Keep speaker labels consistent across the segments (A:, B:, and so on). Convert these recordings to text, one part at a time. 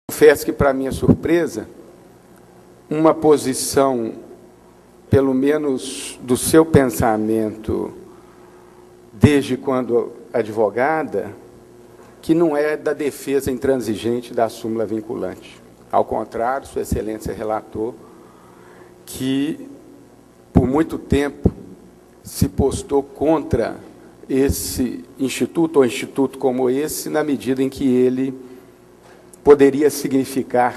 A: Confesso que, para minha surpresa, uma posição, pelo menos do seu pensamento, desde quando advogada, que não é da defesa intransigente da súmula vinculante. Ao contrário, Sua Excelência relatou que, por muito tempo, se postou contra esse instituto, ou instituto como esse, na medida em que ele poderia significar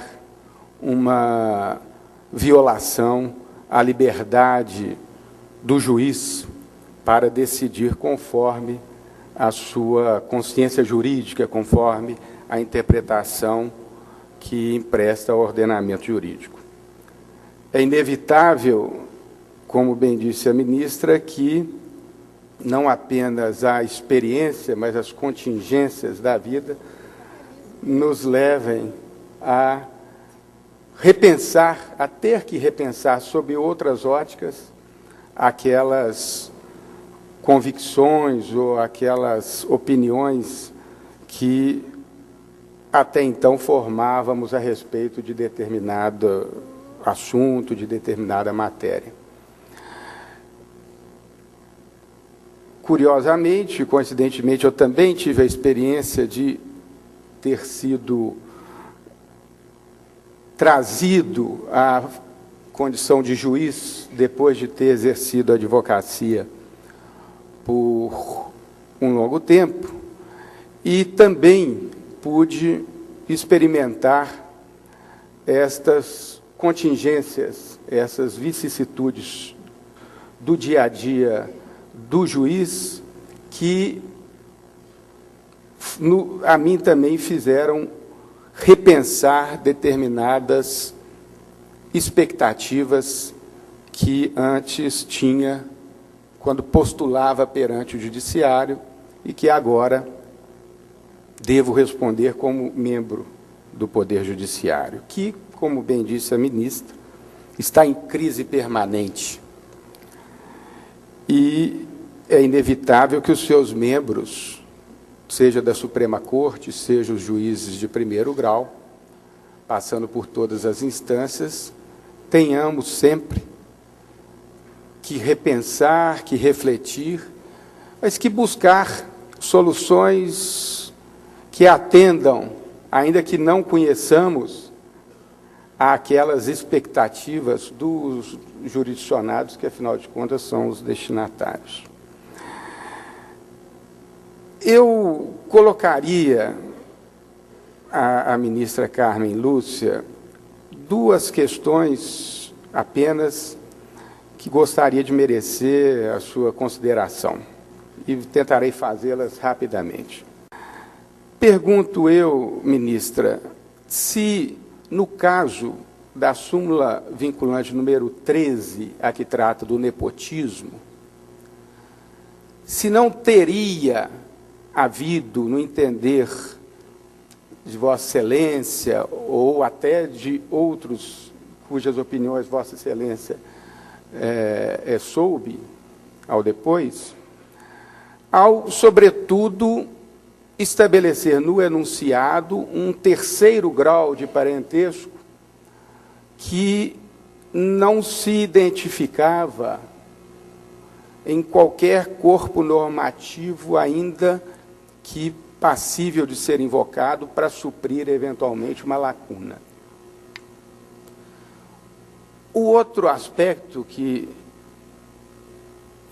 A: uma violação à liberdade do juiz para decidir conforme a sua consciência jurídica, conforme a interpretação que empresta ao ordenamento jurídico. É inevitável, como bem disse a ministra, que não apenas a experiência, mas as contingências da vida nos levem a repensar, a ter que repensar sob outras óticas aquelas convicções ou aquelas opiniões que até então formávamos a respeito de determinado assunto, de determinada matéria. Curiosamente, coincidentemente, eu também tive a experiência de ter sido trazido à condição de juiz depois de ter exercido a advocacia por um longo tempo, e também pude experimentar estas contingências, essas vicissitudes do dia a dia do juiz, que a mim também fizeram repensar determinadas expectativas que antes tinha quando postulava perante o judiciário e que agora devo responder como membro do Poder Judiciário, que, como bem disse a ministra, está em crise permanente. E é inevitável que os seus membros, seja da Suprema Corte, seja os juízes de primeiro grau, passando por todas as instâncias, tenhamos sempre que repensar, que refletir, mas que buscar soluções que atendam, ainda que não conheçamos, àquelas expectativas dos jurisdicionados, que, afinal de contas, são os destinatários. Eu colocaria à ministra Carmen Lúcia duas questões apenas que gostaria de merecer a sua consideração, e tentarei fazê-las rapidamente. Pergunto eu, ministra, se, no caso da súmula vinculante número 13, a que trata do nepotismo, se não teria havido, no entender de Vossa Excelência, ou até de outros cujas opiniões Vossa Excelência soube ao depois, ao, sobretudo, estabelecer no enunciado um terceiro grau de parentesco que não se identificava em qualquer corpo normativo ainda que passível de ser invocado para suprir, eventualmente, uma lacuna. O outro aspecto que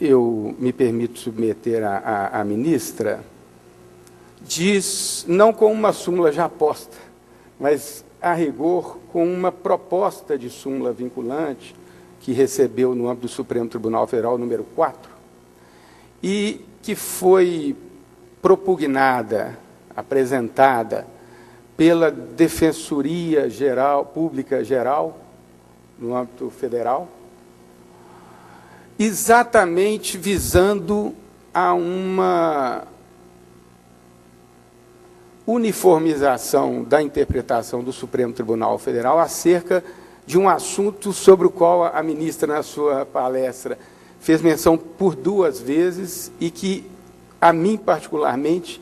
A: eu me permito submeter à ministra diz, não com uma súmula já posta, mas, a rigor, com uma proposta de súmula vinculante que recebeu no âmbito do Supremo Tribunal Federal, número 4, e que foi propugnada, apresentada pela Defensoria Geral, Pública Geral, no âmbito federal, exatamente visando a uma uniformização da interpretação do Supremo Tribunal Federal acerca de um assunto sobre o qual a ministra, na sua palestra, fez menção por duas vezes e que, a mim particularmente,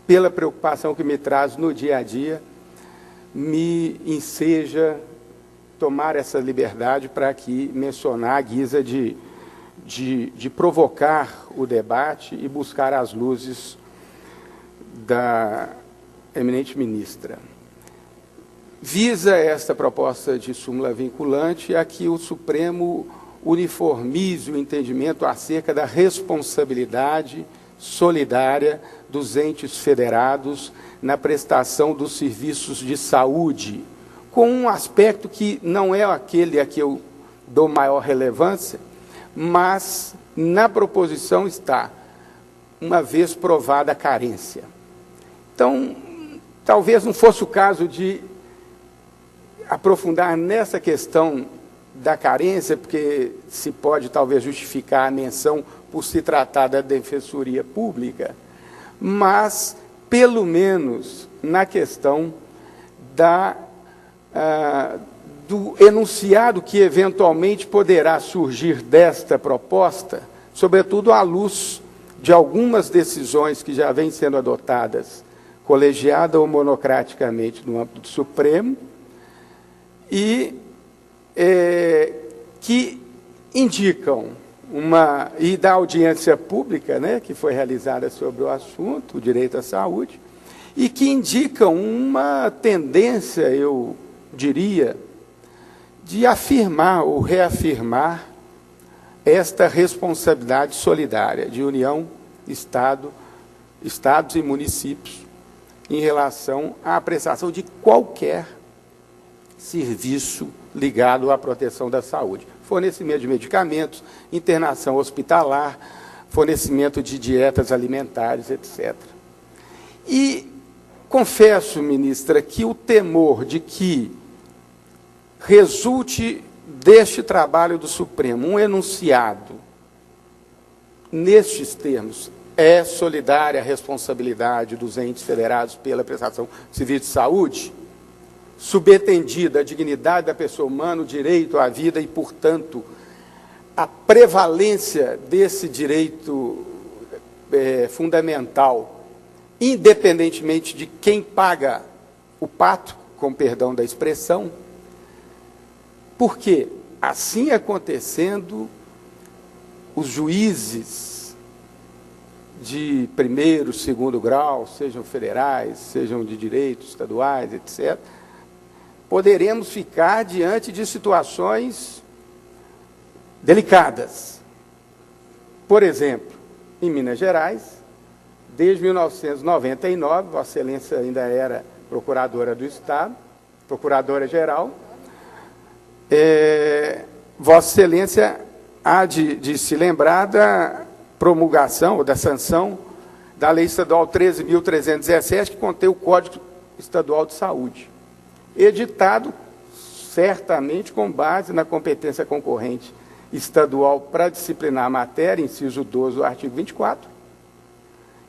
A: pela preocupação que me traz no dia a dia, me enseja tomar essa liberdade para aqui mencionar a guisa de provocar o debate e buscar as luzes da eminente ministra. Visa esta proposta de súmula vinculante a que o Supremo uniformize o entendimento acerca da responsabilidade solidária dos entes federados na prestação dos serviços de saúde, com um aspecto que não é aquele a que eu dou maior relevância, mas na proposição está, uma vez provada a carência. Então, talvez não fosse o caso de aprofundar nessa questão da carência, porque se pode talvez justificar a menção por se tratar da Defensoria Pública, mas, pelo menos, na questão do enunciado que eventualmente poderá surgir desta proposta, sobretudo à luz de algumas decisões que já vêm sendo adotadas, colegiada ou monocraticamente no âmbito do Supremo, e que indicam e da audiência pública, né, que foi realizada sobre o assunto, o direito à saúde, e que indicam uma tendência, eu diria, de afirmar ou reafirmar esta responsabilidade solidária de União, Estados e municípios em relação à prestação de qualquer serviço ligado à proteção da saúde. Fornecimento de medicamentos, internação hospitalar, fornecimento de dietas alimentares, etc. E confesso, ministra, que o temor de que resulte deste trabalho do Supremo um enunciado nestes termos, é solidária a responsabilidade dos entes federados pela prestação de serviço de saúde, subentendida a dignidade da pessoa humana, o direito à vida e, portanto, a prevalência desse direito fundamental, independentemente de quem paga o pato, com perdão da expressão, porque, assim acontecendo, os juízes de primeiro, segundo grau, sejam federais, sejam de direito, estaduais, etc., poderemos ficar diante de situações delicadas. Por exemplo, em Minas Gerais, desde 1999, Vossa Excelência ainda era procuradora do Estado, procuradora-geral, Vossa Excelência há de se lembrar da promulgação, ou da sanção, da Lei Estadual 13.317, que contém o Código Estadual de Saúde, editado certamente com base na competência concorrente estadual para disciplinar a matéria, inciso 12 do artigo 24,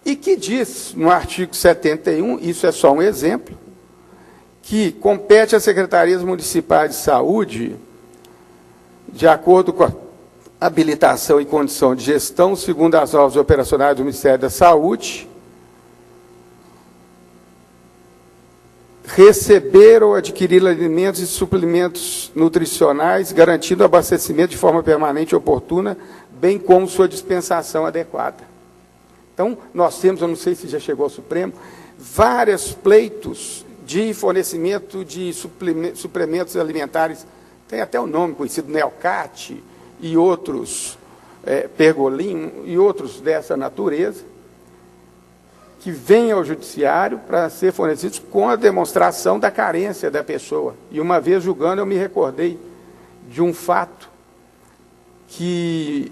A: e que diz, no artigo 71, isso é só um exemplo, que compete às secretarias municipais de saúde, de acordo com a habilitação e condição de gestão, segundo as normas operacionais do Ministério da Saúde, receber ou adquirir alimentos e suplementos nutricionais, garantindo o abastecimento de forma permanente e oportuna, bem como sua dispensação adequada. Então, nós temos, eu não sei se já chegou ao Supremo, vários pleitos de fornecimento de suplementos alimentares, tem até o nome conhecido, Neocat, e outros, Pergolim, e outros dessa natureza, que vêm ao judiciário para ser fornecidos com a demonstração da carência da pessoa. E uma vez julgando, eu me recordei de um fato que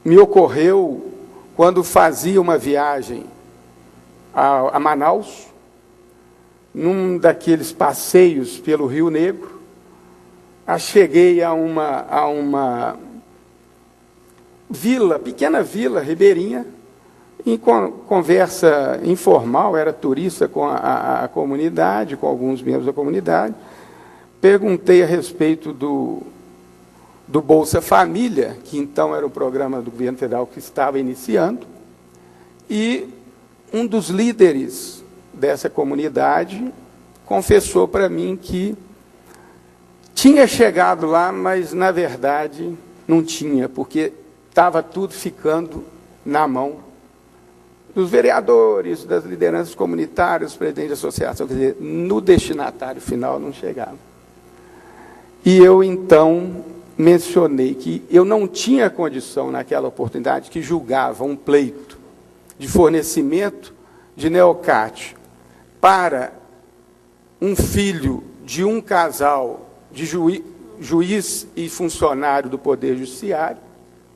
A: me ocorreu quando fazia uma viagem a Manaus, num daqueles passeios pelo Rio Negro. Cheguei a uma vila, pequena vila ribeirinha, em conversa informal, era turista com a comunidade, com alguns membros da comunidade, perguntei a respeito do Bolsa Família, que então era o programa do governo federal que estava iniciando, e um dos líderes dessa comunidade confessou para mim que tinha chegado lá, mas, na verdade, não tinha, porque estava tudo ficando na mão dos vereadores, das lideranças comunitárias, dos presidentes de associação, quer dizer, no destinatário final não chegava. E eu, então, mencionei que eu não tinha condição, naquela oportunidade, que julgava um pleito de fornecimento de neocátio para um filho de um casal de juiz e funcionário do Poder Judiciário,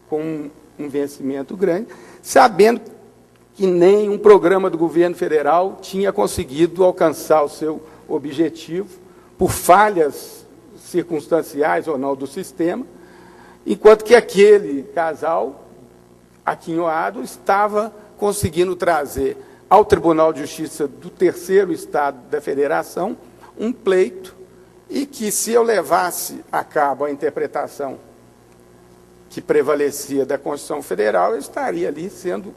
A: com um vencimento grande, sabendo que nem um programa do governo federal tinha conseguido alcançar o seu objetivo, por falhas circunstanciais ou não do sistema, enquanto que aquele casal, aquinhoado, estava conseguindo trazer ao Tribunal de Justiça do terceiro Estado da Federação um pleito, e que, se eu levasse a cabo a interpretação que prevalecia da Constituição Federal, eu estaria ali sendo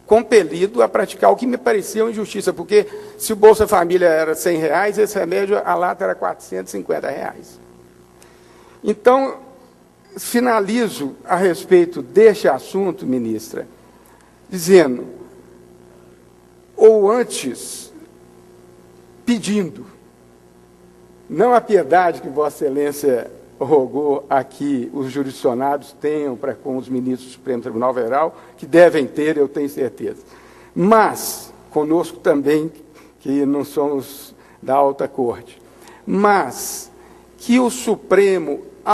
A: compelido a praticar o que me parecia uma injustiça, porque se o Bolsa Família era R$100, esse remédio, a lata era R$450. Então, finalizo a respeito deste assunto, ministra, dizendo, ou antes, pedindo, não a piedade que Vossa Excelência rogou aqui os jurisdicionados tenham para com os ministros do Supremo Tribunal Federal, que devem ter, eu tenho certeza. Mas, conosco também, que não somos da alta corte, mas que o Supremo